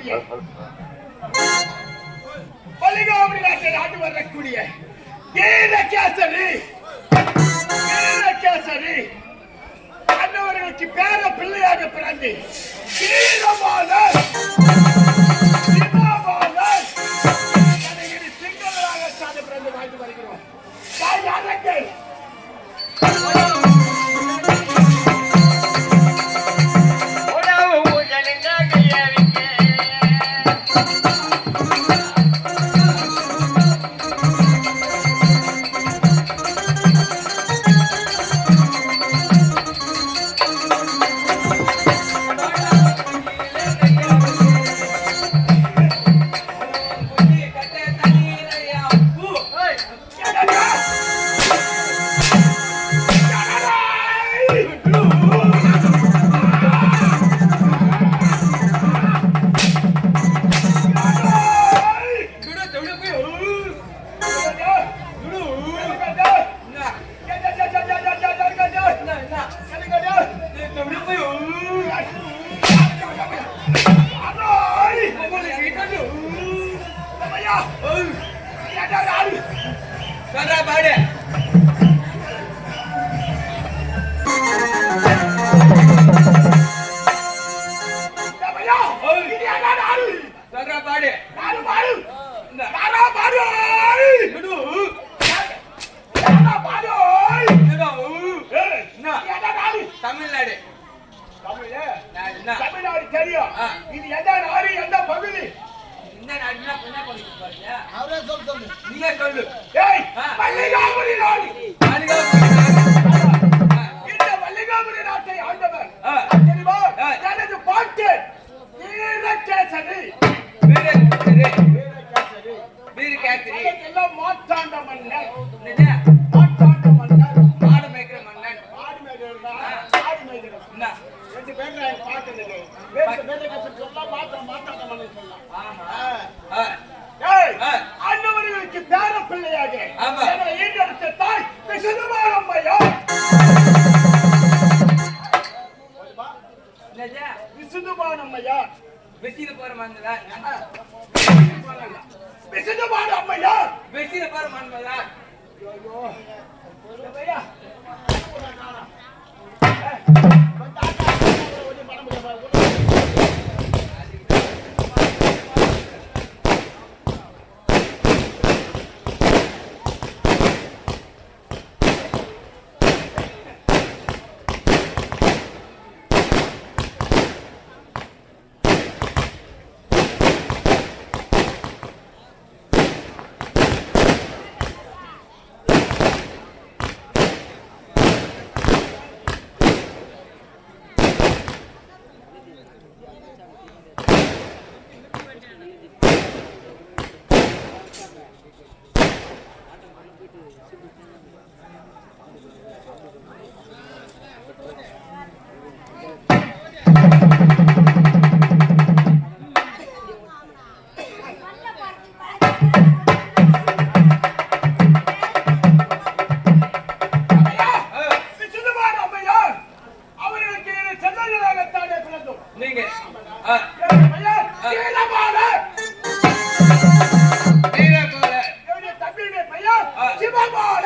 வரக்கூடிய பலிகாமணி நாட்டை ஆண்டு வரக்கூடிய கேசரி அன்னவர்களுக்கு பேர பிள்ளையாக பிறந்து சிங்களாக சாதி பிறந்து வாழ்ந்து வருகிறோம். தமிழ்நாடு தமிழ்நாடு தெரியும். இது எந்த நாடு எந்த பகுதி? இந்த நாடுனா என்ன பண்ணிட்டு பாருங்க. அவரே சொல்லு. நீயே சொல்லு. ஏய் மல்லிகாபுரி நாடு. இந்த மல்லிகாபுரி நாட்டை ஆண்டவர் தெரியுமா? எனது பாட்டு வீரகேசரி. வீரகேசரி எல்லாம் மாட்டாண்ட மன்னன். மாட்டாண்ட மன்னன். மாடு மேய்க்கிற மன்னன். மாடு மேய்க்கிறா. மாடு மேய்க்கிறா. என்ன ரெண்டு பேர்ல பாட்டு இருக்கு. வீரகேசரி சொல்லலாம் மாட்டாண்ட மன்னன் சொல்லலாம். ஆமா. அன்னவர்களுக்கு பேர பிள்ளையாக ஈண்டெடுத்த தாய் விசுதுபானம்மையார். விசுதுபானம்மையார் வெசில போற மன்னதா. விசுதுபானம்மையார் வெசில போற மன்னதா. ஐயோ பையா சிவபால